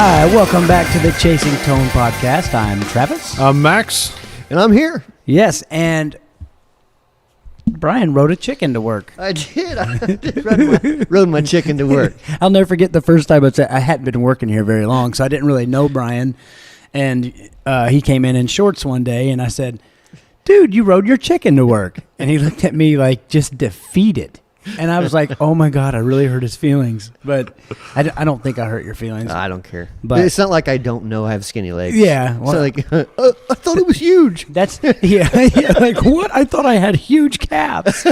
Hi, welcome back to the Chasing Tone podcast. I'm Travis. I'm Max. And I'm here. Yes, and Brian rode a chicken to work. I did. Rode my chicken to work. I'll never forget the first time I hadn't been working here very long, so I didn't really know Brian. And he came in shorts one day, and I said, "Dude, you rode your chicken to work." And he looked at me like just defeated. And I was like, "Oh my God, I really hurt his feelings." But I don't think I hurt your feelings. I don't care. But it's not like I don't know I have skinny legs. Yeah. Well, so like, I thought it was huge. That's yeah. Like what? I thought I had huge calves.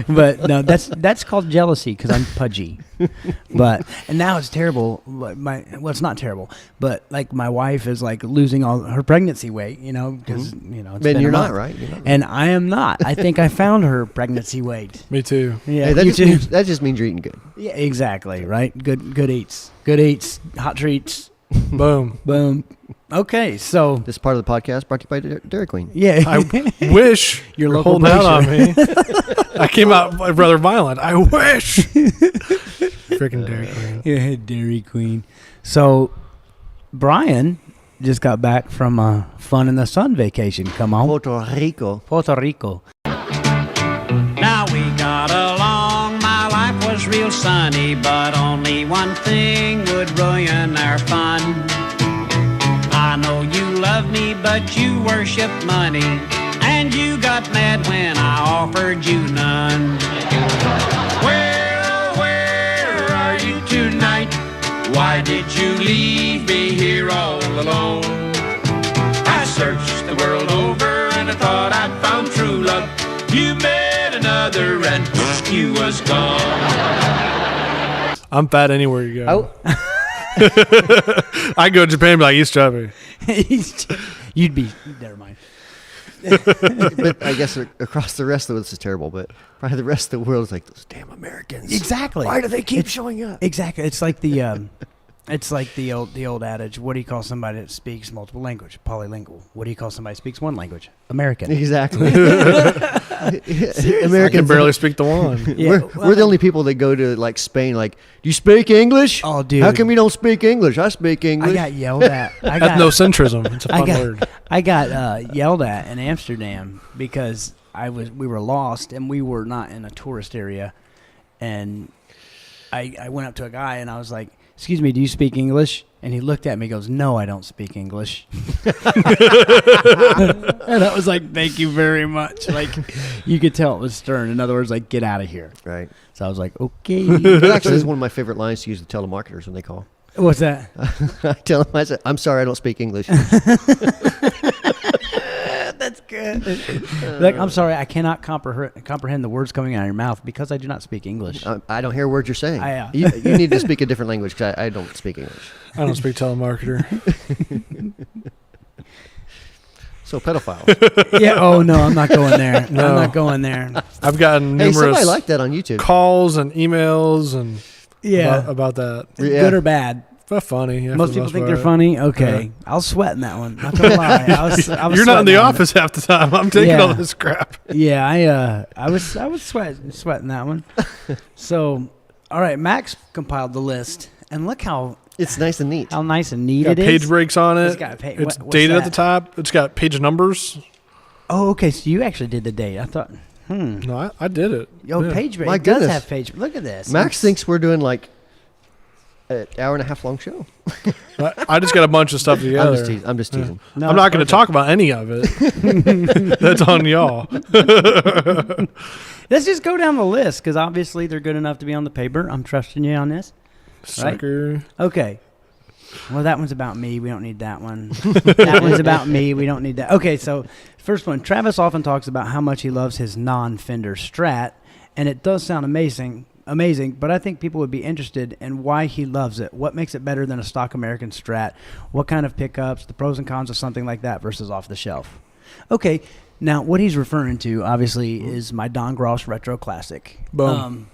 But no, that's called jealousy because I'm pudgy. And now it's terrible. It's not terrible, but like my wife is like losing all her pregnancy weight. Because it's Man, been you're a month. not right. You're not right. And I am not. I think I found her pregnancy weight. Me too. Yeah, Hey, that, you just too. means, that just means you're eating good. Yeah, exactly. Right. Good eats, hot treats. Boom. Boom. Okay, so This part of the podcast brought to you by Dairy Queen. yeah, I wish Your you're local holding out on me. butcher. I came out rather violent. I wish. Freaking Dairy Queen. yeah, Dairy Queen. So Brian just got back from a fun in the sun vacation. Come on, Puerto Rico. Puerto Rico. Now we got along, my life was real sunny, but only one thing would ruin our fun. I know you love me, but you worship money, and you got mad when I offered you none. Well, where are you tonight? Why did you leave me here all alone? I searched the world over and I thought I'd found true love. You met another and you was gone. I'm fat anywhere you go. Oh, I go to Japan and be like, eat strawberry. You'd be never mind. but I guess across the rest of this is terrible, but probably the rest of the world is like, those damn Americans. Exactly. Why do they keep showing up? Exactly. It's like the old adage. What do you call somebody that speaks multiple language? Polylingual. What do you call somebody that speaks one language? American. Exactly. I Americans can barely speak the one. Yeah, we're the only people that go to like Spain. Like, do you speak English? Oh, dude. How come you don't speak English? I speak English. I got yelled at. Ethnocentrism. It's a fun word. I got yelled at in Amsterdam because we were lost and we were not in a tourist area, and I went up to a guy and I was like, "Excuse me, do you speak English?" And he looked at me and goes, "No, I don't speak English." And I was like, "Thank you very much." Like, you could tell it was stern. In other words, like, "Get out of here." Right. So I was like, "Okay." That actually is one of my favorite lines to use to telemarketers when they call. What's that? I tell them, I say, "I'm sorry, I don't speak English." That's good. Like, I'm sorry, I cannot comprehend the words coming out of your mouth because I do not speak English. I don't hear words you're saying. I, you need to speak a different language because I don't speak English. I don't speak telemarketer. So pedophiles. Yeah. Oh no, I'm not going there. No. I'm not going there. I've gotten Hey, somebody numerous like that on YouTube. calls and emails and Yeah. about that. Yeah. Good or bad? But funny. Yeah, Most for the people think part. they're funny. Okay, Yeah. I was sweating that one. Not gonna lie. I was You're not in sweating the that one. office half the time. I'm taking Yeah. all this crap. Yeah, I was sweating that one. So, all right, Max compiled the list, and look how It's nice and neat. nice and neat Got it is. page breaks on it. It's got It's what's dated at that? the top. It's got page numbers. Oh, okay. So you actually did the date. I thought, No, I did it. Yo, Yeah. page break. My It does goodness. have page. Look at this. Max thinks we're doing like an hour and a half long show. I just got a bunch of stuff together. I'm just teasing. No, I'm it's not going to perfect. talk about any of it. That's on y'all. Let's just go down the list because obviously they're good enough to be on the paper. I'm trusting you on this. Sucker. Okay. Well, that one's about me. We don't need that one. That one's about me. We don't need that. Okay, so first one. Travis often talks about how much he loves his non-Fender Strat, and it does sound amazing, but I think people would be interested in why he loves it. What makes it better than a stock American Strat? What kind of pickups, the pros and cons of something like that versus off the shelf? Okay, now what he's referring to, obviously, is my Don Gross Retro Classic. Boom.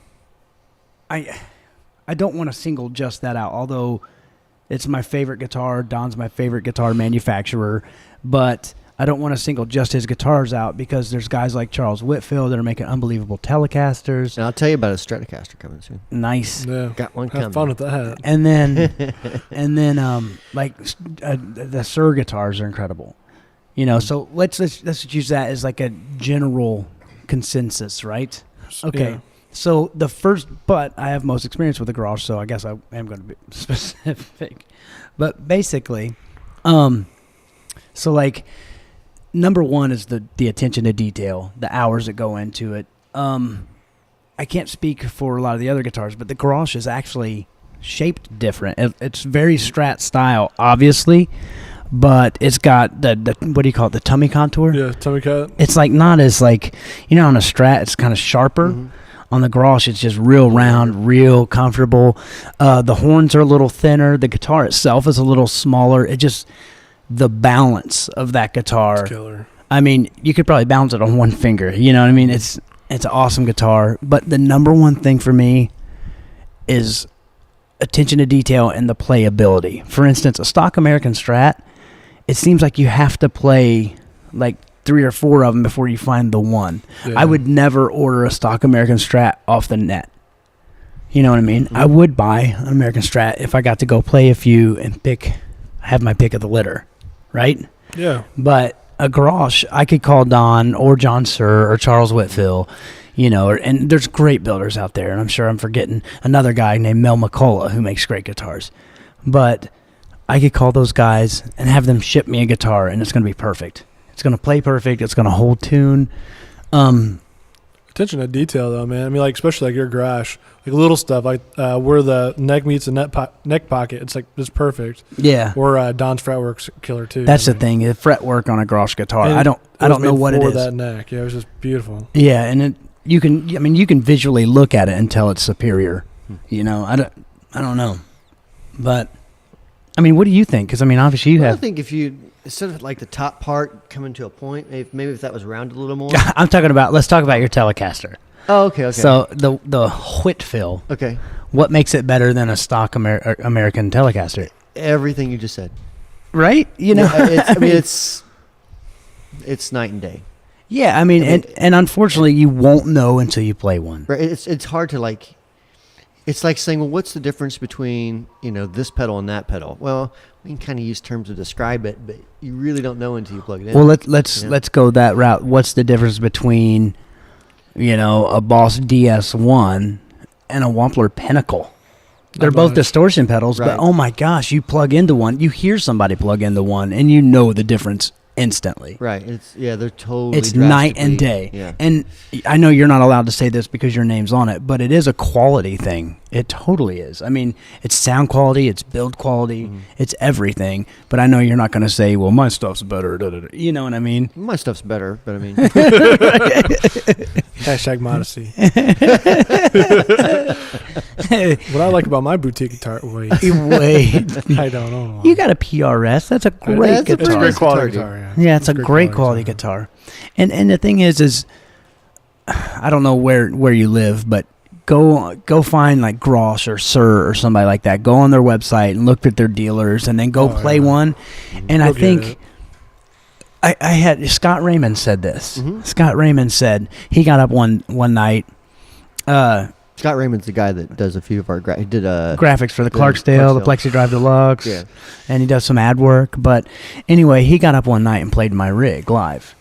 I don't want to single just that out, although it's my favorite guitar. Don's my favorite guitar manufacturer, but I don't want to single just his guitars out because there's guys like Charles Whitfield that are making unbelievable Telecasters. And I'll tell you about a Stratocaster coming soon. Nice. Yeah. Got one coming. Have fun with that. And then, the Sir guitars are incredible. You know, so let's use that as like a general consensus, right? Okay. Yeah. So the first, but I have most experience with the garage, so I guess I am going to be specific. But basically, so like number one is the attention to detail, the hours that go into it. I can't speak for a lot of the other guitars, but the garage is actually shaped different. It's very Strat style, obviously, but it's got the what do you call it, the tummy contour? Yeah, tummy cut. It's like not as like, you know, on a Strat it's kind of sharper. Mm-hmm. On the garage it's just real round, real comfortable. The horns are a little thinner. The guitar itself is a little smaller. It just, the balance of that guitar. It's killer. I mean, you could probably balance it on one finger. You know what I mean? It's an awesome guitar. But the number one thing for me is attention to detail and the playability. For instance, a stock American Strat, it seems like you have to play like 3 or 4 of them before you find the one. Yeah. I would never order a stock American Strat off the net. You know what I mean? I would buy an American Strat if I got to go play a few and have my pick of the litter, right? Yeah. But a garage, I could call Don or John Sir or Charles Whitfield, you know, and there's great builders out there, and I'm sure I'm forgetting another guy named Mel McCullough who makes great guitars. But I could call those guys and have them ship me a guitar, and it's going to be perfect. It's going to play perfect. It's going to hold tune. Attention to detail, though, man. I mean, like, especially like your garage, like little stuff, like where the neck meets the neck pocket. It's like, it's perfect. Yeah. Or Don's fretwork's killer too. That's the thing. The fretwork on a garage guitar. And I don't know what it is. That neck, yeah, it was just beautiful. Yeah, and you can visually look at it and tell it's superior. You know, I don't know, but I mean, what do you think? Because I mean, obviously you I have. think if you, instead of like the top part coming to a point, maybe if that was rounded a little more. I'm talking about. Let's talk about your Telecaster. Oh, okay. So the Whitfield. Okay. What makes it better than a stock American Telecaster? Everything you just said. Right? You know, it's night and day. Yeah, I mean, and unfortunately, you won't know until you play one. Right. It's hard to like. It's like saying, well, what's the difference between, you know, this pedal and that pedal? Well, we can kind of use terms to describe it, but you really don't know until you plug it in. Well, let's go that route. What's the difference between, you know, a Boss DS1 and a Wampler Pinnacle? They're both distortion pedals, Right. but oh my gosh, you plug into one, you hear somebody plug into one, and you know the difference instantly. Right. They're totally. It's night and day. Yeah. And I know you're not allowed to say this because your name's on it, but it is a quality thing. It totally is. I mean, it's sound quality, it's build quality, it's everything. But I know you're not going to say, well, my stuff's better. Da, da, da. You know what I mean? My stuff's better, but I mean. Hashtag modesty. What I like about my boutique guitar, wait, I don't know. You got a PRS. That's a great guitar. It's a great quality guitar, guitar. Yeah, it's a great quality guitar. And the thing is I don't know where you live, but go find like Grosh or Sir or somebody like that. Go on their website and look at their dealers, and then go play one. And I think I had Scott Raymond said this. Mm-hmm. Scott Raymond said he got up one night. Scott Raymond's the guy that does a few of our he did graphics for the Clarksdale, the Plexi Drive Deluxe, Yeah. and he does some ad work. But anyway, he got up one night and played my rig live,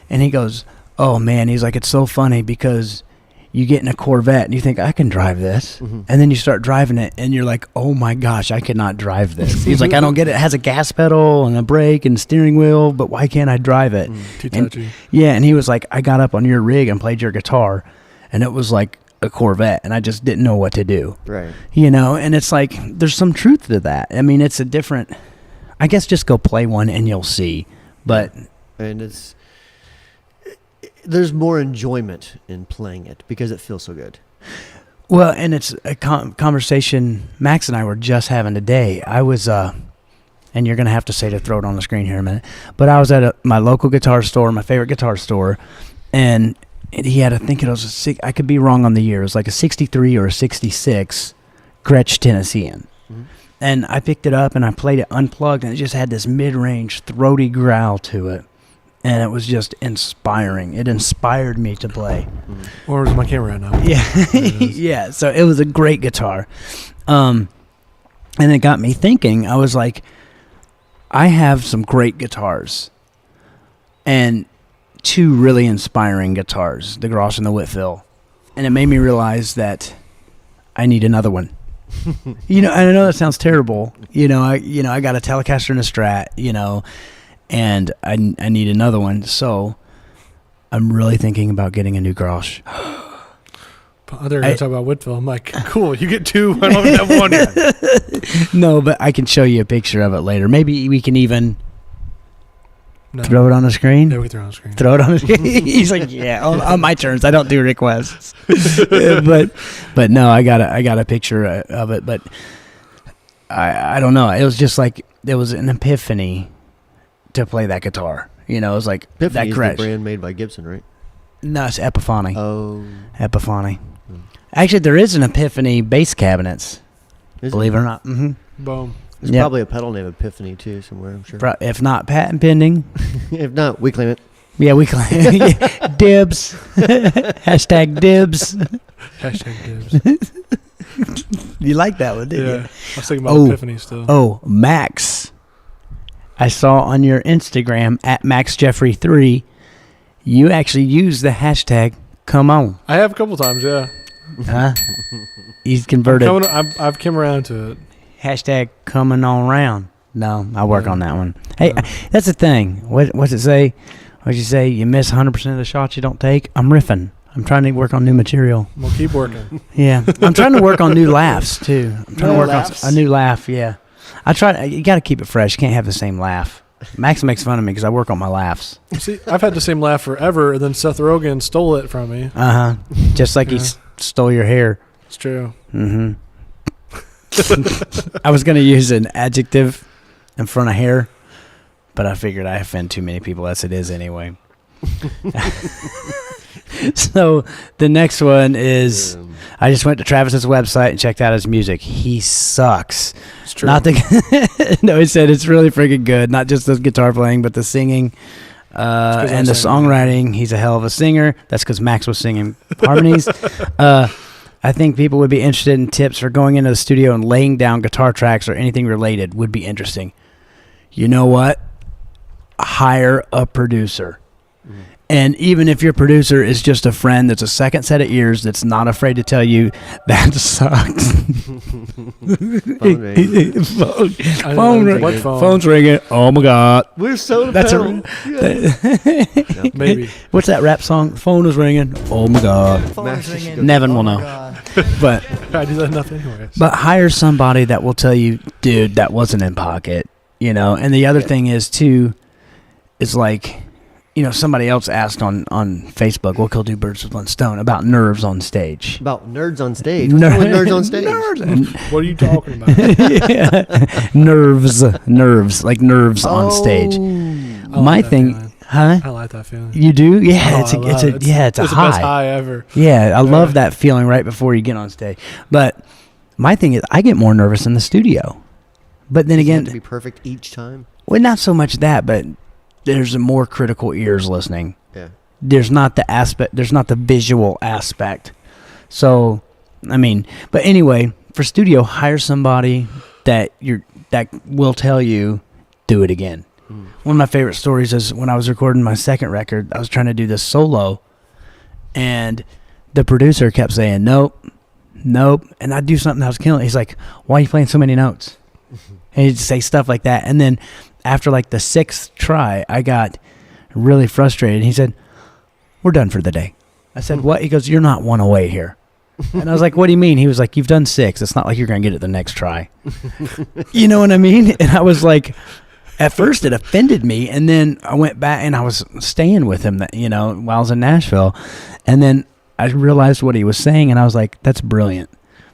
and he goes, "Oh man," he's like, "it's so funny because you get in a Corvette and you think I can drive this, and then you start driving it and you're like, oh my gosh, I cannot drive this." He's like, "I don't get it. It has a gas pedal and a brake and steering wheel, but why can't I drive it?" Too And, touchy. yeah, and he was like, "I got up on your rig and played your guitar, and it was like a Corvette, and I just didn't know what to do." Right. You know, and it's like there's some truth to that. I mean, it's a different. I guess just go play one and you'll see. But And there's more enjoyment in playing it because it feels so good. well, and it's a conversation Max and I were just having today. I was and you're gonna have to say to throw it on the screen here in a minute. But I was at my local guitar store, my favorite guitar store, and he had, I think it was I could be wrong on the year. It was like a 63 or a 66 Gretsch Tennessean. And I picked it up and I played it unplugged, and it just had this mid-range throaty growl to it. and it was just inspiring. It inspired me to play. Where's my camera right now? Yeah, yeah. So it was a great guitar, and it got me thinking. I was like, I have some great guitars, and 2 really inspiring guitars, the Grosh and the Whitfield, and it made me realize that I need another one. And I know that sounds terrible. I got a Telecaster and a Strat, and I need another one. So I'm really thinking about getting a new Grosh. They're going to talk about Whitfield. I'm like, cool, you get 2. I don't have one yet. No, but I can show you a picture of it later. Maybe we can even throw it on the screen. Yeah, we can throw it on the screen. Throw it on the screen. He's like, yeah, on my terms. I don't do requests. but no, I got a picture of it. But I don't know. It was just like there was an epiphany to play that guitar. It was like Epiphany that is the brand made by Gibson, right? No, it's Epiphany. Oh, Epiphany. Actually, there is an Epiphany bass cabinets. Believe it or not. Mm-hmm. Boom. There's probably a pedal named Epiphany too somewhere, I'm sure. If not, patent pending. If not, we claim it. Yeah, we claim dibs. Hashtag dibs. Hashtag dibs. You like that one, didn't you? Yeah. I was thinking about Epiphany still. Oh, Max. I saw on your Instagram at MaxJeffrey3, you actually use the hashtag Comon. I have a couple times, yeah. Huh? He's converted. I've come around to it. Hashtag coming on round. No, I'll work on that one. Hey, that's the thing. What's it say? What'd you say? You miss 100% of the shots you don't take? I'm riffing. I'm trying to work on new material. We'll keep working. Yeah. I'm trying to work on new laughs, too. I'm trying to work on a new laugh, yeah. You got to keep it fresh. You can't have the same laugh. Max makes fun of me because I work on my laughs. See, I've had the same laugh forever, and then Seth Rogen stole it from me. Uh-huh. Just like he stole your hair. It's true. Mm-hmm. I was going to use an adjective in front of hair, but I figured I offend too many people as it is anyway. So the next one is I just went to Travis's website and checked out his music. He sucks. It's true. No, he said it's really freaking good. Not just the guitar playing, but the singing and the songwriting. He's a hell of a singer. That's because Max was singing harmonies. I think people would be interested in tips for going into the studio and laying down guitar tracks or anything related would be interesting. You know what? Hire a producer. And even if your producer is just a friend that's a second set of ears that's not afraid to tell you that sucks. Phone's ringing. Oh my God. We're so that's maybe. What's that rap song? Phone is ringing. Oh my God. Phone's ringing. Nevin will know. But I do that enough anyways. But hire somebody that will tell you, dude, that wasn't in pocket. And the other thing is too, is like, somebody else asked on Facebook, what could do Birds with One Stone, about nerves on stage. About nerds on stage? What's wrong with nerds on stage? What are you talking about? Yeah. Nerves, like nerves on stage. My thing, feeling. huh? I like that feeling. You do? Yeah, it's it's a it's high. the best high ever. Yeah, I love that feeling right before you get on stage. But my thing is, I get more nervous in the studio. But then again, to be perfect each time. Well, not so much that, but there's a more critical ears listening. Yeah. There's not the visual aspect. So, but anyway, for studio, hire somebody that will tell you, do it again. One of my favorite stories is when I was recording my second record, I was trying to do this solo, and the producer kept saying, nope, and I'd do something that was killing it. He's like, why are you playing so many notes? And he'd say stuff like that. And then after like the 6th try, I got really frustrated. He said, we're done for the day. I said, what? He goes, you're not one away here. And I was like, what do you mean? He was like, you've done 6. It's not like you're going to get it the next try. You know what I mean? And I was like, at first it offended me. And then I went back and I was staying with him, while I was in Nashville. And then I realized what he was saying. And I was like, that's brilliant.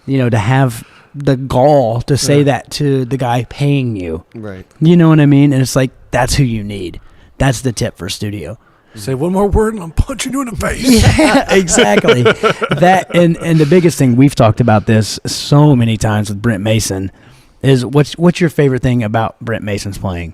To have the gall to say that to the guy paying you. Right. You know what I mean? And it's like, that's who you need. That's the tip for studio. Say one more word and I'm punching you in the face. Yeah, exactly. That and the biggest thing, we've talked about this so many times with Brent Mason, is what's your favorite thing about Brent Mason's playing?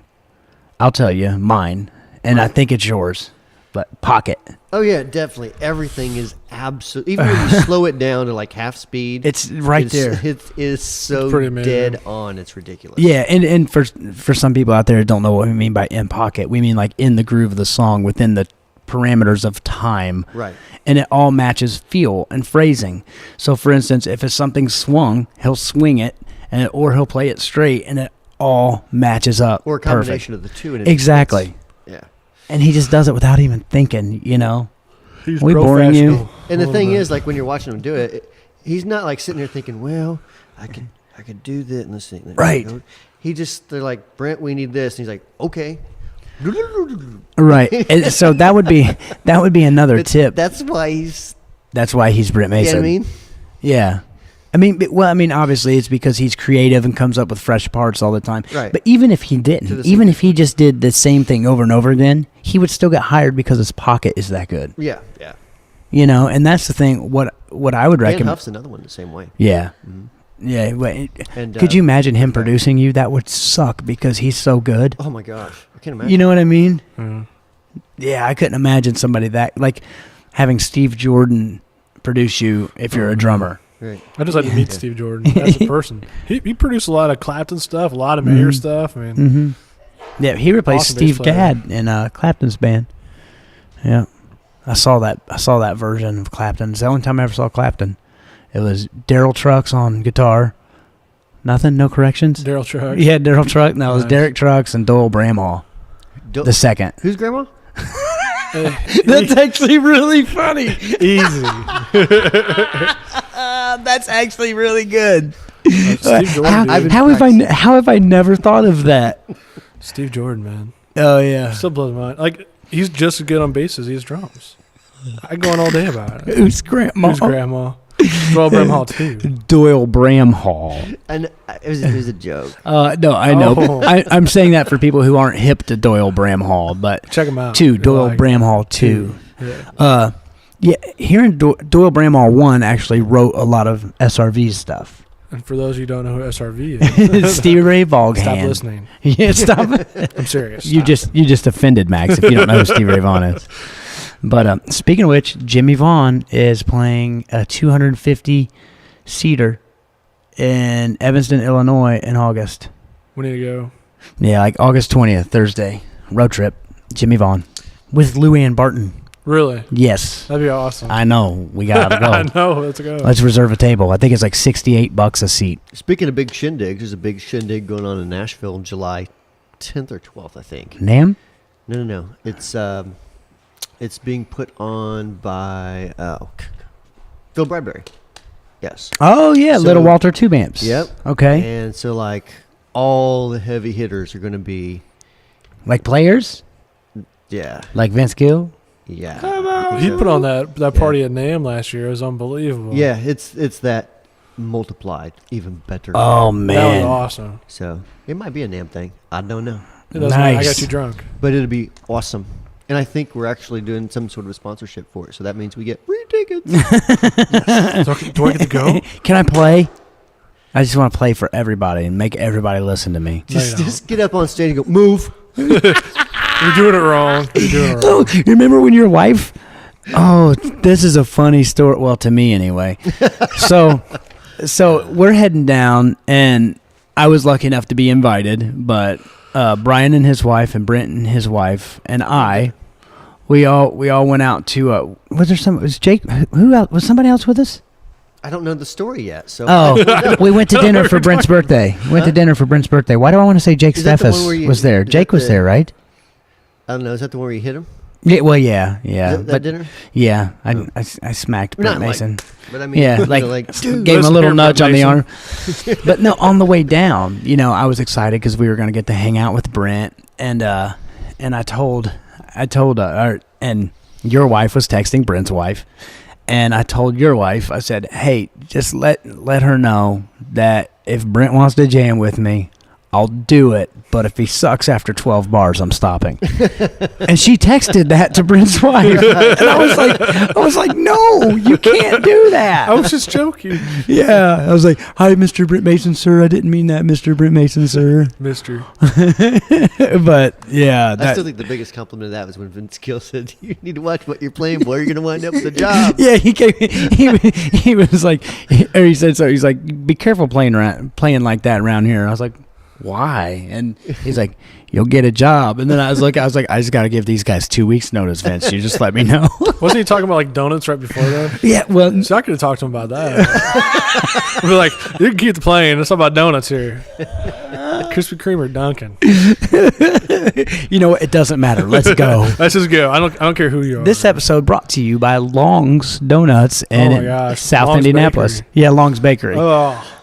I'll tell you, mine and I think it's yours. But Pocket. Oh yeah, definitely. Everything is absolutely. Even when you slow it down to like half speed, It's right there. It is so pretty amazing. dead on. It's ridiculous. Yeah, and for some people out there who don't know what we mean by in pocket, we mean like in the groove of the song within the parameters of time. Right. And it all matches feel and phrasing. So for instance, if it's something swung, he'll swing it, or he'll play it straight, and it all matches up. Or a combination of the two. And it Exactly. fits. Yeah. And he just does it without even thinking, you know. He's We boring you? professional. And the All thing about is, like when you're watching him do it, he's not like sitting there thinking, "Well, I could do this and this thing." Right. They're like, "Brent, we need this," and he's like, "Okay." Right. And so that would be another tip. That's why he's. That's why he's Brent You Mason. know what I mean? Yeah. I mean, obviously it's because he's creative and comes up with fresh parts all the time. Right. But even if he To didn't, the even same- if he just did the same thing over and over again, he would still get hired because his pocket is that good. Yeah. Yeah. You know, and that's the thing. What I would Dan recommend. Huff's another one the same way. Yeah. Mhm. Yeah. Wait, And could you imagine him producing you? That would suck because he's so good. Oh my gosh, I can't imagine. You know what I mean? Yeah. Yeah, I couldn't imagine somebody that like having Steve Jordan produce you if you're a drummer. Right. I just like to meet Yeah. Steve Jordan as a person. He produced a lot of Clapton stuff, a lot of Mayer Mhm. stuff. I mean, Mm-hmm. Yeah, he replaced Awesome bass Steve player. Gadd in Clapton's band. Yeah, I saw that version of Clapton. It's the only time I ever saw Clapton. It was Daryl Trucks on guitar. Nothing, no corrections. Daryl Truck. Yeah, Daryl Truck. No, it was Nice. Derek Trucks and Doyle Bramhall. The second. Who's grandma? That's actually really funny. Easy. That's actually really good. Steve Jordan. dude. How have I never thought of that? Steve Jordan, man. Oh yeah. Still blows my mind. Like, he's just as good on bass as he is drums. I go on all day about it. Who's grandma? Who's grandma? Doyle Bramhall too. Doyle Bramhall. And it was a joke. No, I know. Oh. I'm saying that for people who aren't hip to Doyle Bramhall, but Check him out. two You'll Doyle like it. Bramhall 2. Yeah. Yeah, hearing Doyle Bramhall 1 actually wrote a lot of SRV stuff. And for those of you who don't know who SRV is, Stevie Ray Vaughan. stop listening. Yeah, stop. I'm serious. You just offended Max if you don't know who Stevie Ray Vaughan is. But speaking of which, Jimmy Vaughn is playing a 250 seater in Evanston, Illinois in August. We need to go. Yeah, like August 20th, Thursday. Road trip. Jimmy Vaughn. With Lou Ann Barton. Really? Yes. That'd be awesome. I know. We gotta I go. know. Let's go. Let's reserve a table. I think it's like $68 a seat. Speaking of big shindigs, there's a big shindig going on in Nashville on July 10th or 12th, I think. Nam? No. It's being put on by Phil Bradbury. Yes. Oh, yeah. So- Little Walter Tube Amps. Yep. Okay. And so like all the heavy hitters are going to be Like players? yeah. Like Vince Gill? Yeah. He put on that party at NAMM last year. It was unbelievable. Yeah, it's that multiplied even better. Oh, That was man. awesome. So it might be a NAMM thing. I don't know. It doesn't matter. I Nice. got you drunk. But it'll be awesome. And I think we're actually doing some sort of a sponsorship for it. So that means we get free tickets. Do I get to go? Can I play? I just want to play for everybody and make everybody listen to me. just get up on stage and go, move. You're doing it wrong. You're doing it wrong. Oh, you remember when your wife? Oh, this is a funny story. Well, to me anyway. So we're heading down, and I was lucky enough to be invited. But Brian and his wife, and Brent and his wife, and we all went out to. Was Jake? Who else? Was somebody else with us? I don't know the story yet. So Oh, we went to dinner for Brent's birthday. Went to dinner for Brent's birthday. Why do I want to say Jake Is that the one where Steffes you- was there? is Jake that was the- there, right? I don't know. Is that the one where you hit him? Yeah. Well, yeah. That But dinner? yeah, Oh. I smacked Not Brent like- Mason. But I mean, Yeah, you like, know, gave him a listen little here, nudge on the arm. Mason. But no, on the way down, I was excited because we were going to get to hang out with Brent, and I told, and your wife was texting Brent's wife, and I told your wife, I said, hey, just let her know that if Brent wants to jam with me, I'll do it, but if he sucks after 12 bars, I'm stopping. And she texted that to Brent's wife. And I was like, no, you can't do that. I was just joking. Yeah. I was like, hi, Mr. Brent Mason, sir. I didn't mean that, Mr. Brent Mason, sir. Mister. But, yeah. I still think the biggest compliment of that was when Vince Gill said, you need to watch what you're playing, boy. You're going to wind up with a job. Yeah, he was like, or he said so. He's like, be careful playing like that around here. I was like, why? And he's like, you'll get a job. And then I was like, I just got to give these guys 2 weeks notice, Vince. You just let me know. Wasn't he talking about like donuts right before that? Yeah, well, So I could have talked to him about that. I'd be like, you can keep the plane. It's all about donuts here. Krispy Kreme or Dunkin'. you know what? It doesn't matter. Let's go. Let's just go. I don't care who you are. This episode brought to you by Long's Donuts in South Long's Indianapolis. Bakery. Yeah, Long's Bakery. Oh.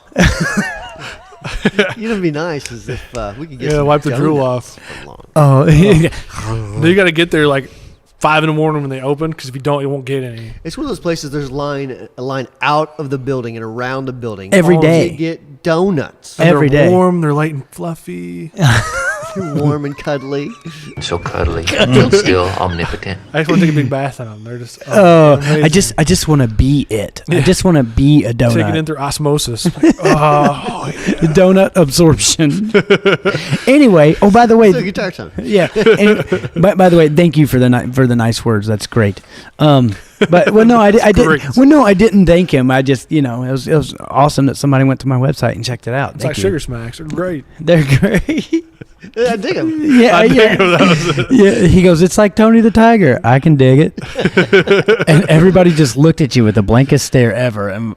You know, it'd be nice is if we could get some wipe the drool donuts off. from Long. Oh, Then you got to get there like 5 in the morning when they open, because if you don't, you won't get any. It's one of those places. There's a line out of the building and around the building Every day. to get donuts. And Every they're day. warm, they're light and fluffy. Warm and cuddly. So cuddly, but still omnipotent. I just want to take a big bath on them. They're just I just want to be it. I Yeah. just want to be a donut. take it in through osmosis. Like, oh, The donut absorption. Anyway, oh, by the way, So guitar song. yeah. By the way, thank you for the nice words. That's great. But well, no, I didn't. Great. Well, no, I didn't thank him. I just, it was awesome that somebody went to my website and checked it out. it's Thank like you. Sugar Smacks. They're great. They're great. I dig them. Yeah, I dig yeah. 'em, that was it. Yeah, he goes, it's like Tony the Tiger. I can dig it. And everybody just looked at you with the blankest stare ever. And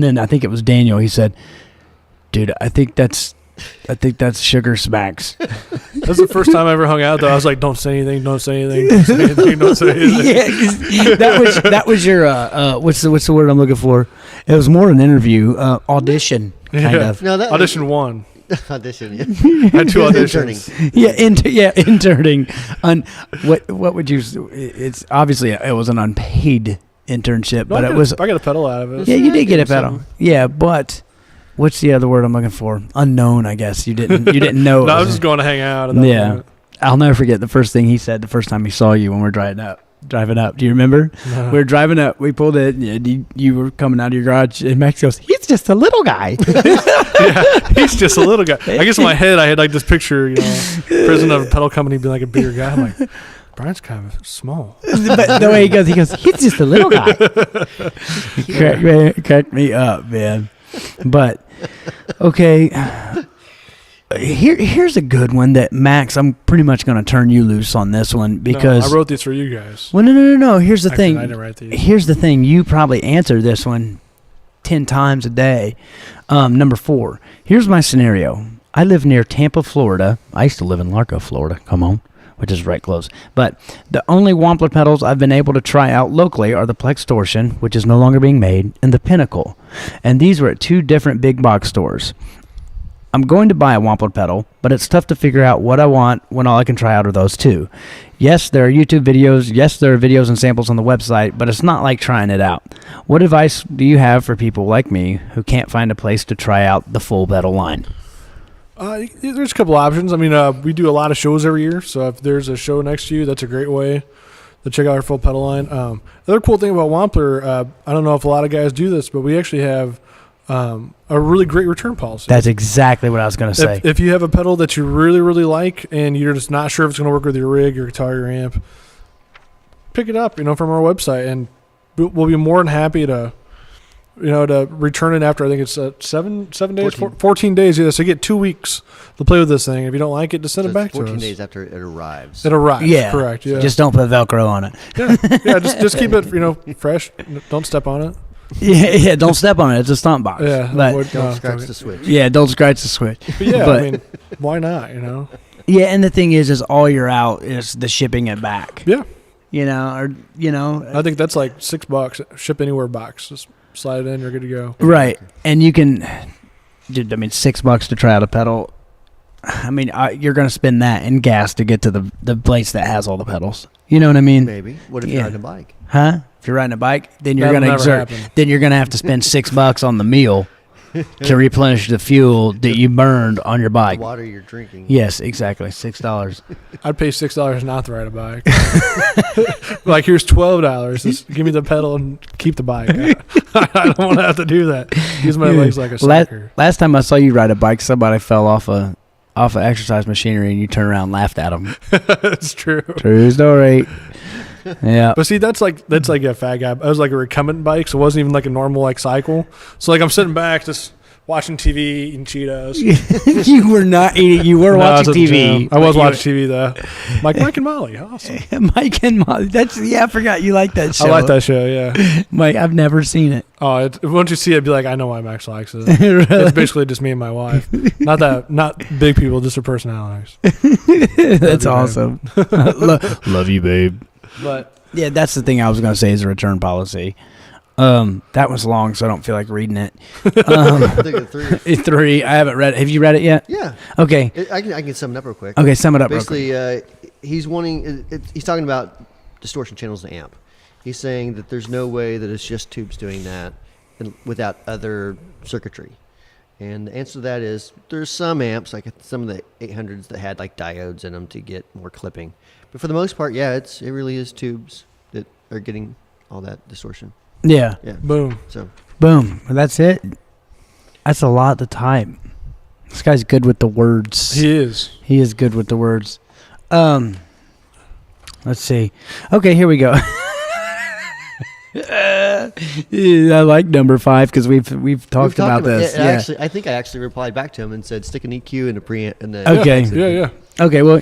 then I think it was Daniel. He said, dude, I think that's Sugar Smacks. That's the first time I ever hung out, though. I was like, don't say anything, don't say anything, don't say anything, don't say anything. Yeah, 'cause that was your what's the word I'm looking for? It was more an interview, audition kind Yeah. of. No, that Audition 1. audition. Yeah. I had 2 Interning. auditions. Interning. What would you? It's obviously it was an unpaid internship, but I it was. got a pedal out of it. Yeah, you did get a Give me pedal. something. Yeah, but what's the other word I'm looking for? Unknown, I guess. You didn't know. No, it I was was- just going to hang out. At that Yeah. moment. I'll never forget the first thing he said the first time he saw you when we're driving up. Do you remember? No. We were driving up. We pulled in. And you were coming out of your garage, and Max goes, "He's just a little guy." Yeah, he's just a little guy. I guess in my head, I had like this picture, president of a pedal company being like a bigger guy. I'm like, Brian's kind of small. But the way he goes, he's just a little guy. Crack me up, man. But okay, here's a good one that Max. I'm pretty much going to turn you loose on this one because No, I wrote these for you guys. well, no. Here's the Actually, thing. I didn't write these. Here's the thing. You probably answer this one 10 times a day. Number 4. Here's my scenario. I live near Tampa, Florida. I used to live in Largo, Florida. Come on. Which is right close. But the only Wampler pedals I've been able to try out locally are the Plextortion, which is no longer being made, and the Pinnacle. And these were at 2 different big box stores. I'm going to buy a Wampler pedal, but it's tough to figure out what I want when all I can try out are those 2. Yes, there are YouTube videos. Yes, there are videos and samples on the website, but it's not like trying it out. What advice do you have for people like me who can't find a place to try out the full pedal line? There's a couple options. I mean, we do a lot of shows every year, so if there's a show next to you, that's a great way to check out our full pedal line. The other cool thing about Wampler, I don't know if a lot of guys do this, but we actually have a really great return policy. That's exactly what I was going to say. If you have a pedal that you really, really like and you're just not sure if it's going to work with your rig, your guitar, your amp, pick it up, from our website, and we'll be more than happy to return it after, I think it's 7 days, 14 days. Yeah, so you get 2 weeks to play with this thing. If you don't like it, just send So it back it's to 14 us. days after it arrives. It arrives. Yeah, Correct. Yeah. Just don't put Velcro on it. yeah. Just keep it, fresh. Don't step on it. Yeah, don't step on it. It's a stomp box. Yeah. But Don't scratch the switch. yeah, don't scratch the switch. But yeah, But- I mean, why not? Yeah, and the thing is all you're out is the shipping it back. Yeah. I I think that's like $6. Ship anywhere box. Just slide it in. You're good to go. right, and you can, dude. I mean, $6 to try out a pedal. I mean, you're gonna spend that in gas to get to the place that has all the pedals. You know what I mean? Maybe. What if Yeah. you're riding a bike? Huh? If you're riding a bike, then you're That'll gonna never exert. happen. Then you're gonna have to spend $6 on the meal. to replenish the fuel that you burned on your bike. Water you're drinking. Yes, exactly. $6. I'd pay $6 not to ride a bike. Like, here's $12. Just give me the pedal and keep the bike. I don't want to have to do that. Use my legs like a sucker. Last time I saw you ride a bike, somebody fell off a exercise machinery, and you turned around and laughed at them. It's true. True story. Yeah. But see, that's like a fat guy. I was like a recumbent bike, so it wasn't even like a normal like cycle. So like I'm sitting back just watching TV, eating Cheetos. You were not eating. You were watching TV. I was watching TV though. Mike and Molly, awesome. Mike and Molly. I forgot you like that show. I like that show. Yeah. Mike, I've never seen it. Oh, once you see it, be like, I know why Max likes it. Really? It's basically just me and my wife. Not big people, just their personalities. That's awesome. Love you, babe. But yeah, that's the thing I was going to say is a return policy. That was long, so I don't feel like reading it. I think it's 3. 3. I haven't read it. Have you read it yet? Yeah. Okay. I can sum it up real quick. Okay, sum it up Basically, real quick. he's talking about distortion channels in the amp. He's saying that there's no way that it's just tubes doing that without other circuitry. And the answer to that is there's some amps, like some of the 800s, that had like diodes in them to get more clipping. But for the most part, yeah, it really is tubes that are getting all that distortion. Yeah. Boom. So. Boom. That's it. That's a lot to type. This guy's good with the words. He is. He is good with the words. Let's see. Okay, here we go. I like number 5 because we've talked about this. It. Actually, I think I actually replied back to him and said stick an EQ in a preamp. Okay. Yeah. Okay. Well,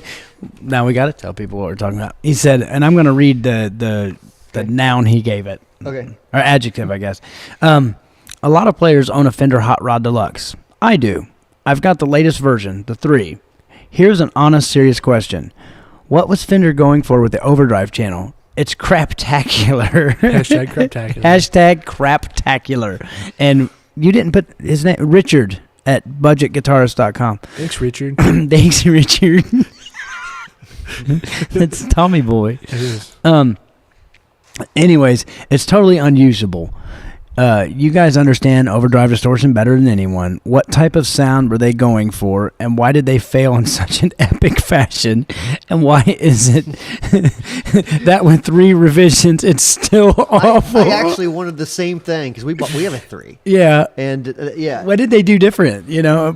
now we got to tell people what we're talking about. He said, and I'm going to read the noun he gave it. Okay. Or adjective, I guess. A lot of players own a Fender Hot Rod Deluxe. I do. I've got the latest version, the 3. Here's an honest, serious question. What was Fender going for with the overdrive channel? It's Craptacular. Hashtag Craptacular. Hashtag Craptacular. And you didn't put his name, Richard at budgetguitarist.com. Thanks, Richard. Thanks, Richard. That's Tommy Boy. It is. Anyways, it's totally unusable. You guys understand overdrive distortion better than anyone. What type of sound were they going for, and why did they fail in such an epic fashion? And why is it that with 3 revisions, it's still awful? I actually wanted the same thing because we have a 3. Yeah. And yeah. What did they do different?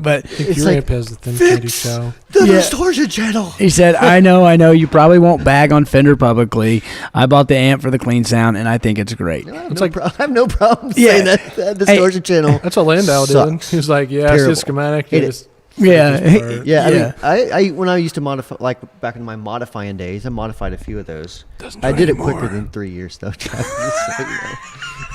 But It's Your like, amp has the thin candy show. the Yeah. distortion channel. he said, I know, you probably won't bag on Fender publicly. I bought the amp for the clean sound, and I think it's great. I have no problem Yeah. saying that distortion channel. That's what Landau did. sucks. He was like, yeah, it's Terrible. just schematic. Hate It's Yeah. part. Yeah, I Yeah. mean, I when I used to modify, like back in my modifying days, I modified a few of those. I did it quicker than 3 years though.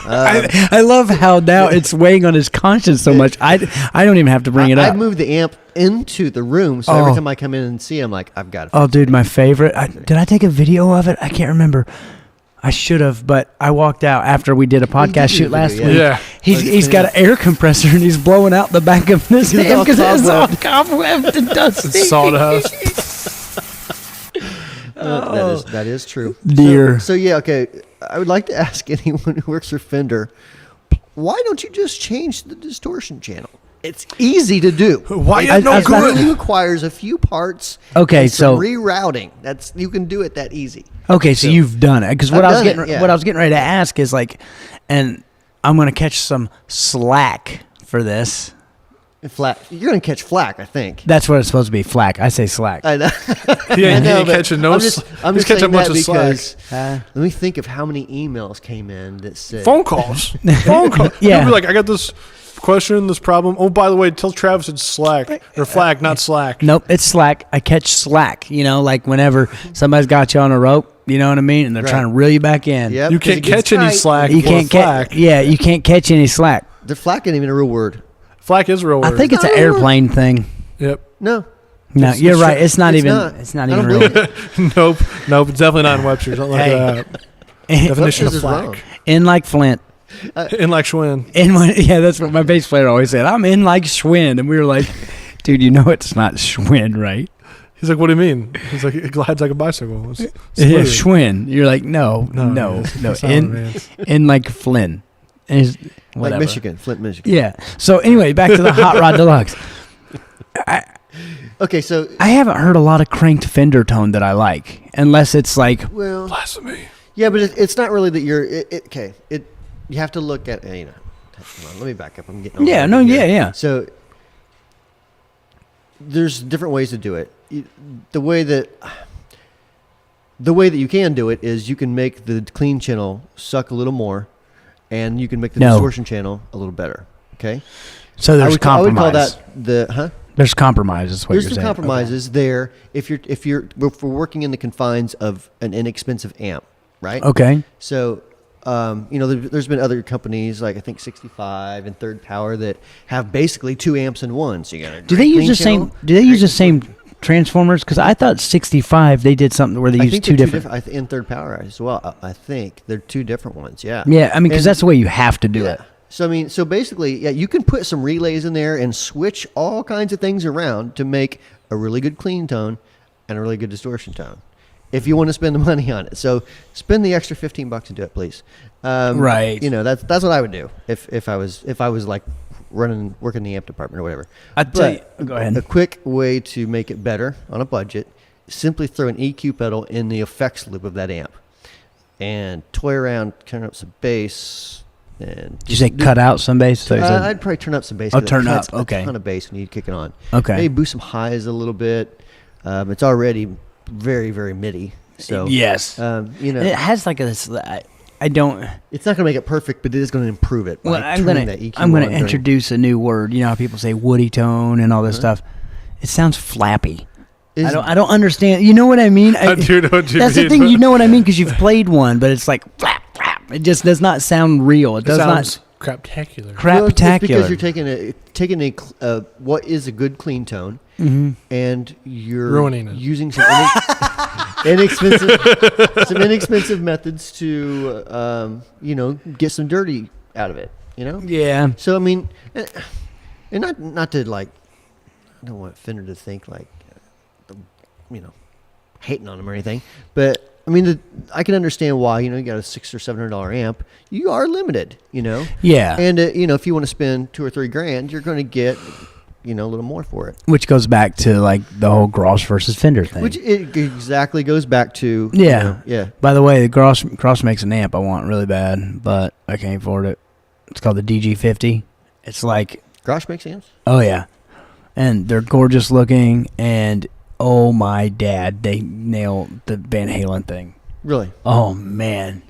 I love how now it's weighing on his conscience so much. I don't even have to bring it up. I moved the amp into the room, so every time I come in and see, I'm like, I've got it. Oh, dude, my favorite. Did I take a video of it? I can't remember. I should have, but I walked out after we did a podcast shoot last week. Yeah. He's got an air compressor and he's blowing out the back of this amp because it's all cobwebbed and dusty. It's sawdust. That is true. Dear. So yeah, okay. I would like to ask anyone who works for Fender, why don't you just change the distortion channel? It's easy to do. Why I- no I- It good? only requires a few parts. Okay, and some so- rerouting. You can do it that easy. Okay, so you've done it because what I've I was done getting it, yeah. what I was getting ready to ask is like, and I'm gonna catch some slack for this. You're gonna catch flack, I think. That's what it's supposed to be. Flack. I say slack. I know. He ain't, I know, he ain't but catching no. I'm just he's catching a saying bunch that of slack. because let me think of how many emails came in that said Phone calls. Phone calls. Yeah. You'll be like, I got this question, this problem. Oh, by the way, tell Travis it's slack or flag, not slack. Nope, it's slack. I catch slack. Like whenever somebody's got you on a rope, you know what I mean, and they're Right. trying to reel you back in. Yep, You 'cause can't it gets catch any tight. slack. You or can't flag. catch. Yeah, you can't catch any slack. The flack ain't even a real word. Flack is a real word. I think it's an not a word. airplane thing. Yep. No. No, It's- you're it's right. true. It's not It's even. not. It's not I even don't real. believe it. Nope. It's definitely not in Webster's. Don't look Hey. that up. Definition of Webster's is wrong. flack. In like Flint. In like Schwinn. Yeah, that's what my bass player always said. I'm in like Schwinn, and we were like, dude, you know it's not Schwinn, right? He's like, what do you mean? He's like, it glides like a bicycle. It's Yeah, smooth. Schwinn. You're like, no. That's not what it In is. in like Flynn. Is like whatever. Michigan, Flint, Michigan. Yeah. So anyway, back to the Hot Rod Deluxe. Okay, so I haven't heard a lot of cranked fender tone that I like, unless it's like well, Blasphemy. yeah, but it's not really that you're. You have to look at Hold on, let me back up. I'm getting. all yeah, over no, here. yeah. So there's different ways to do it. The way that you can do it is you can make the clean channel suck a little more, and you can make the distortion channel a little better. Okay. So there's I would compromise. call that There's compromise. Is what There's you're some saying. compromises there if we're working in the confines of an inexpensive amp, right? Okay. So, there's been other companies like I think 65 and Third Power that have basically 2 amps in one. So you got Do they use the same? Do they use the same transformers? Because I thought 65 they did something where they used two different. in Third Power as well. I think they're 2 different ones. Yeah. Yeah, I mean, because And- that's the way you have to do it. So basically, yeah, you can put some relays in there and switch all kinds of things around to make a really good clean tone and a really good distortion tone. If you want to spend the money on it, so spend the extra $15 and do it, please. Right. That's what I would do if I was like working the amp department or whatever. I'd tell you. But Go ahead. A quick way to make it better on a budget: simply throw an EQ pedal in the effects loop of that amp and toy around, turn up some bass. And Did you say cut out some bass? So you said- I'd probably turn up some bass. Oh, 'cause it turn cuts up, okay. A ton of bass when you kick it on. Okay. Maybe boost some highs a little bit. It's already very, very MIDI. So yes. It has like a. I don't. it's not going to make it perfect, but it is going to improve it. by Well, I'm turning gonna. that EQ I'm gonna on during- introduce a new word. You know how people say woody tone and all this stuff. It sounds flappy. Is- I don't understand. You know what I mean? I do know what you That's mean. the thing. You know what I mean because you've played one, but it's like flap flap. It just does not sound real. It does sounds not. craptacular. Well, it's Craptacular. because you're taking what is a good clean tone, and you're Ruining it. using some inexpensive methods to get some dirty out of it. Yeah. So I mean, and not to like, I don't want Fender to think like, hating on him or anything, but I mean, I can understand why. You got a $600 or $700 amp. You are limited. Yeah. And if you want to spend $2,000 or $3,000, you're going to get a little more for it. Which goes back to like the whole Gross versus Fender thing. Which it exactly goes back to. Yeah. Yeah. By the way, the Gross makes an amp I want really bad, but I can't afford it. It's called the DG50. It's like, Grosh makes amps. oh yeah, and they're gorgeous looking. And oh my dad, they nail the Van Halen thing. Really? Oh man.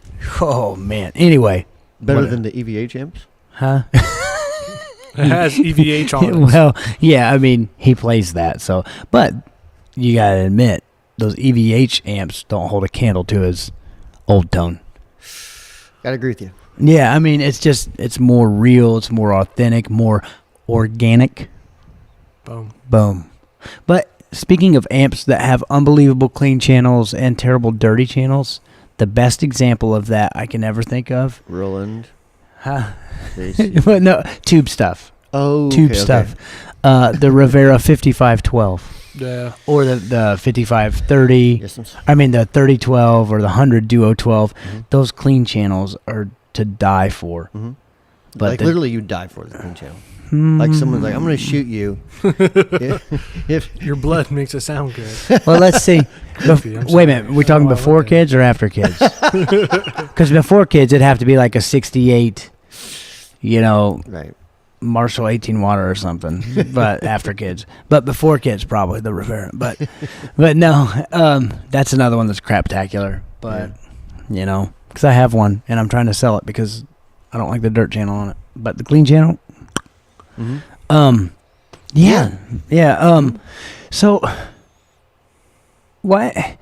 Anyway, Better what- than the EVH amps? huh? It has EVH on it. Well, yeah. I mean, he plays that. So, but you gotta admit, those EVH amps don't hold a candle to his old tone. Gotta agree with you. Yeah, I mean, it's more real, it's more authentic, more organic. Boom. But speaking of amps that have unbelievable clean channels and terrible dirty channels, the best example of that I can ever think of. Roland. Huh? AC. Well, no, tube stuff. Oh, Tube okay, stuff. okay. The Rivera 5512. Yeah. Or the 5530. Yes, I mean, the 3012 or the 100 Duo 12. Mm-hmm. Those clean channels are to die for. Mm-hmm. But Like the- literally, you die for the clean channel. Like someone's like, I'm going to shoot you. if Your blood makes it sound good. Well, let's see. Could be, I'm Wait a sorry. minute. We're talking Oh, I before like that. kids or after kids? Because before kids, it'd have to be like a 68, right. Marshall 18 water or something. But after kids. But before kids, probably the Rivera. But no, that's another one that's craptacular. But, because I have one and I'm trying to sell it because I don't like the dirt channel on it. But the clean channel, Mm-hmm. yeah. So, why?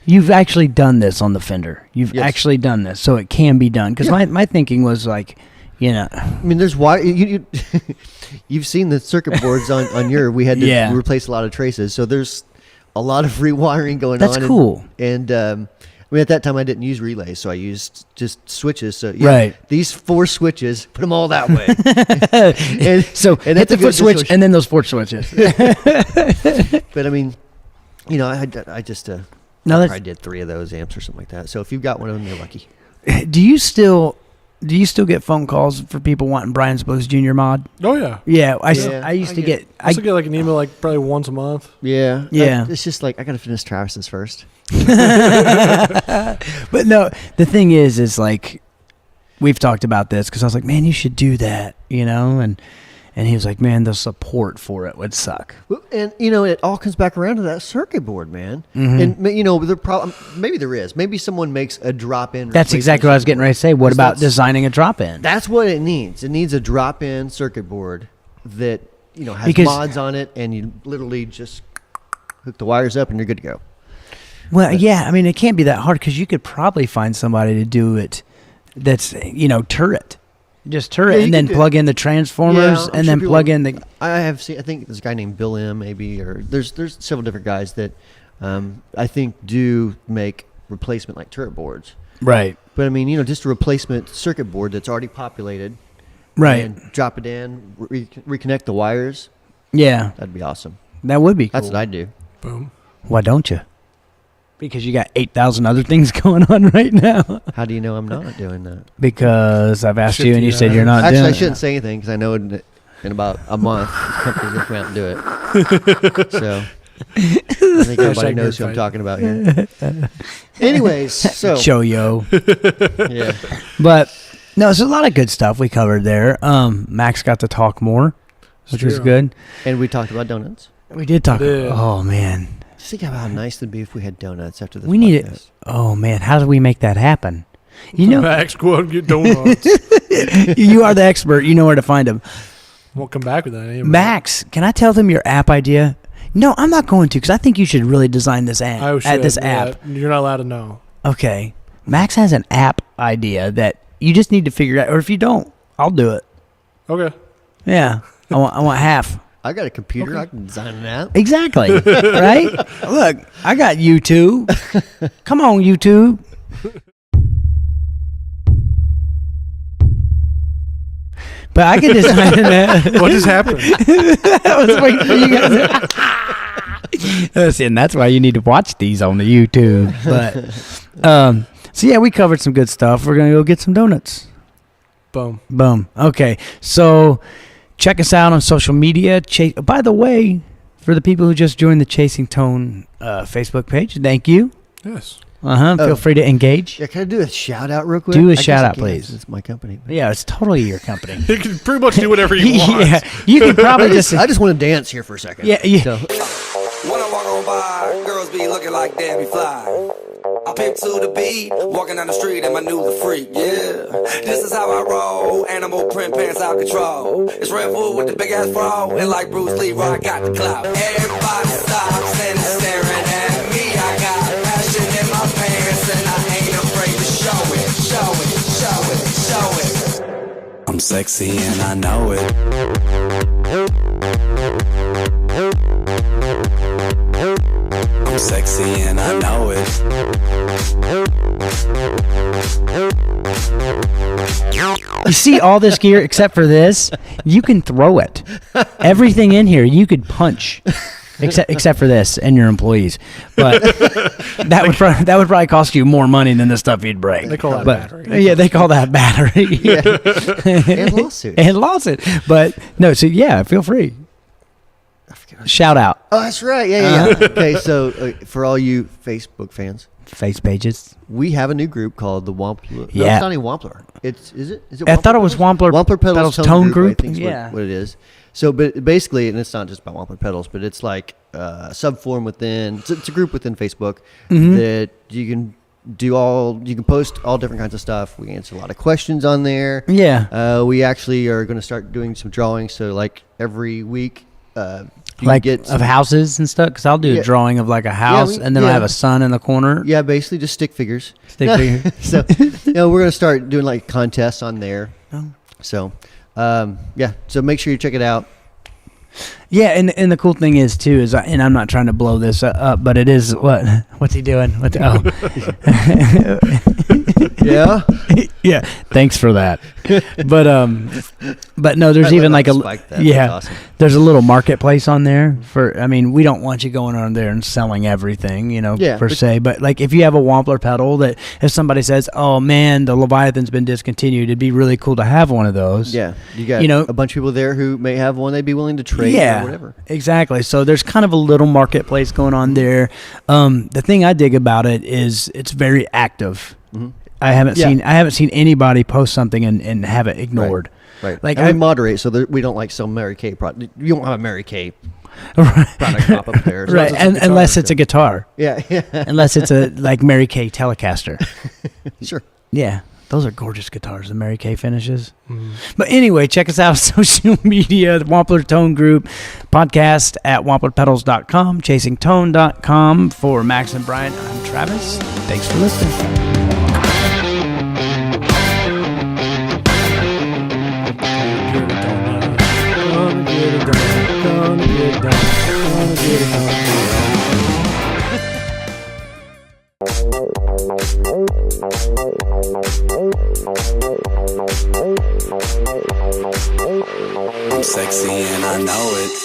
You've actually done this on the Fender. You've Yes. actually done this, so it can be done. Because my thinking was like, I mean, there's you've seen the circuit boards on your. We had to Yeah. replace a lot of traces, so there's a lot of rewiring going That's on. cool. And I mean, at that time, I didn't use relays, so I used just switches. So yeah, Right. these 4 switches, put them all that way. and, So and hit that's a the good foot switch distortion. and then those 4 switches. But I mean, I just No, I that's, probably did 3 of those amps or something like that. So if you've got one of them, you're lucky. do you still Do you still get phone calls for people wanting Brian's Blues Junior mod? Oh yeah. Yeah, I I used to get. I still get like an email like probably once a month. Yeah. Yeah. It's just like I gotta finish Travis's first. But no, the thing is like we've talked about this because I was like, man, you should do that, and he was like, man, the support for it would suck. And it all comes back around to that circuit board, man. Mm-hmm. And the problem, maybe there is. Maybe someone makes a drop-in. That's exactly what I was getting ready to say. What Because about designing a drop-in? That's what it needs. It needs a drop-in circuit board that has Because- mods on it, and you literally just hook the wires up, and you're good to go. Well, yeah, I mean, it can't be that hard because you could probably find somebody to do it. That's turret. Just turret, Yeah, and you then could do plug in the transformers, I'm and sure then people- plug in the. I have seen. I think there's a guy named Bill M. Maybe, or there's several different guys that I think do make replacement like turret boards. Right. But I mean, just a replacement circuit board that's already populated. Right. And drop it in, reconnect the wires. Yeah, That'd be awesome. that would be cool. That's what I'd do. Boom. Why don't you? Because you got 8,000 other things going on right now. How do you know I'm not doing that? Because I've asked you and you said you're not Actually, doing I it. shouldn't say anything because I know in about a month, this company's going to come out and do it. So I think everybody knows who I'm talking about here. Anyways, so Choyo. yeah, But no, there's a lot of good stuff we covered there. Max got to talk more, which was true. good. and we talked about donuts. We did talk. Yeah. Oh man, Just think about how nice it'd be if we had donuts after this. we need it. podcast. Oh man, how do we make that happen? Max, go out and get donuts. You are the expert. You know where to find them. Won't come back with that anymore. Max, can I tell them your app idea? No, I'm not going to because I think you should really design this app. I should, This yeah, app. You're not allowed to know. Okay, Max has an app idea that you just need to figure out, or if you don't, I'll do it. Okay. Yeah, I want half. I got a computer. I can design an app. Exactly. Right? Look, I got YouTube. Come on, YouTube. But I could design that. What just happened? I was waiting for you guys. See, and that's why you need to watch these on the YouTube. But so yeah, we covered some good stuff. We're gonna go get some donuts. Boom. Boom. Okay, so check us out on social media. By the way, for the people who just joined the Chasing Tone Facebook page, thank you. Yes. Feel free to engage. Yeah, can I do a shout out real quick? Do a I guess shout I out, can, please. since It's my company. Yeah, it's totally your company. You can pretty much do whatever you want. Yeah, you could probably just. I just want to dance here for a second. Yeah, yeah. So, When I walk on by, girls be looking like Debbie Fly. I pimp to the beat, walking down the street and my new the freak, yeah. This is how I roll, animal print pants out control. It's Red Bull with the big ass bra, and like Bruce Lee, I got the clout. Everybody stops and is staring at me. I got passion in my pants and I ain't afraid to show it, show it, show it, show it. I'm sexy and I know it. I'm sexy and I know it. You see all this gear except for this, you can throw it. Everything in here you could punch, except for this and your employees. But that would probably cost you more money than the stuff you'd break. They call that battery. Yeah, they call that battery. and lawsuit. And lawsuit. But no, so yeah, feel free. Shout out. Oh, that's right. Yeah, yeah. Okay, so for all you Facebook fans, Face pages. we have a new group called the Wampler. No, Yeah. it's not even Wampler. Is it? I thought it was Wampler Pedals Tone Group. I think is Yeah. what it is. So, but basically, and it's not just about Wampler Pedals, but it's like a subform within. It's a group within Facebook Mm-hmm. that you can you can post all different kinds of stuff. We answer a lot of questions on there. Yeah. We actually are going to start doing some drawings. So, like every week, you Like can get of houses and stuff, because I'll do a Yeah. drawing of like a house, and then I'll have a sun in the corner. Yeah, basically just stick figures. Stick figure. So, we're gonna start doing like contests on there. Oh. So, yeah. So make sure you check it out. Yeah, and the cool thing is too is, and I'm not trying to blow this up, but it is what's he doing? Yeah. Yeah, thanks for that. But no, there's even like That's awesome. there's a little marketplace on there for. I mean, we don't want you going on there and selling everything, per se. But like, if you have a Wampler pedal that if somebody says, "Oh man, the Leviathan's been discontinued," it'd be really cool to have one of those. Yeah, you got a bunch of people there who may have one they'd be willing to trade or whatever. Exactly. So there's kind of a little marketplace going on there. The thing I dig about it is it's very active. Mm-hmm. I haven't seen anybody post something and have it ignored. Right. Like and we moderate so that we don't like sell Mary Kay product. You don't have a Mary Kay product pop up there. So right. Unless it's a guitar. Yeah. Unless it's a like Mary Kay Telecaster. Sure. Yeah. Those are gorgeous guitars, the Mary Kay finishes. Mm. But anyway, check us out on social media, the Wampler Tone Group, podcast at wamplerpedals.com, chasingtone.com. For Max and Brian, I'm Travis. Thanks for listening. I'm sexy and I know it.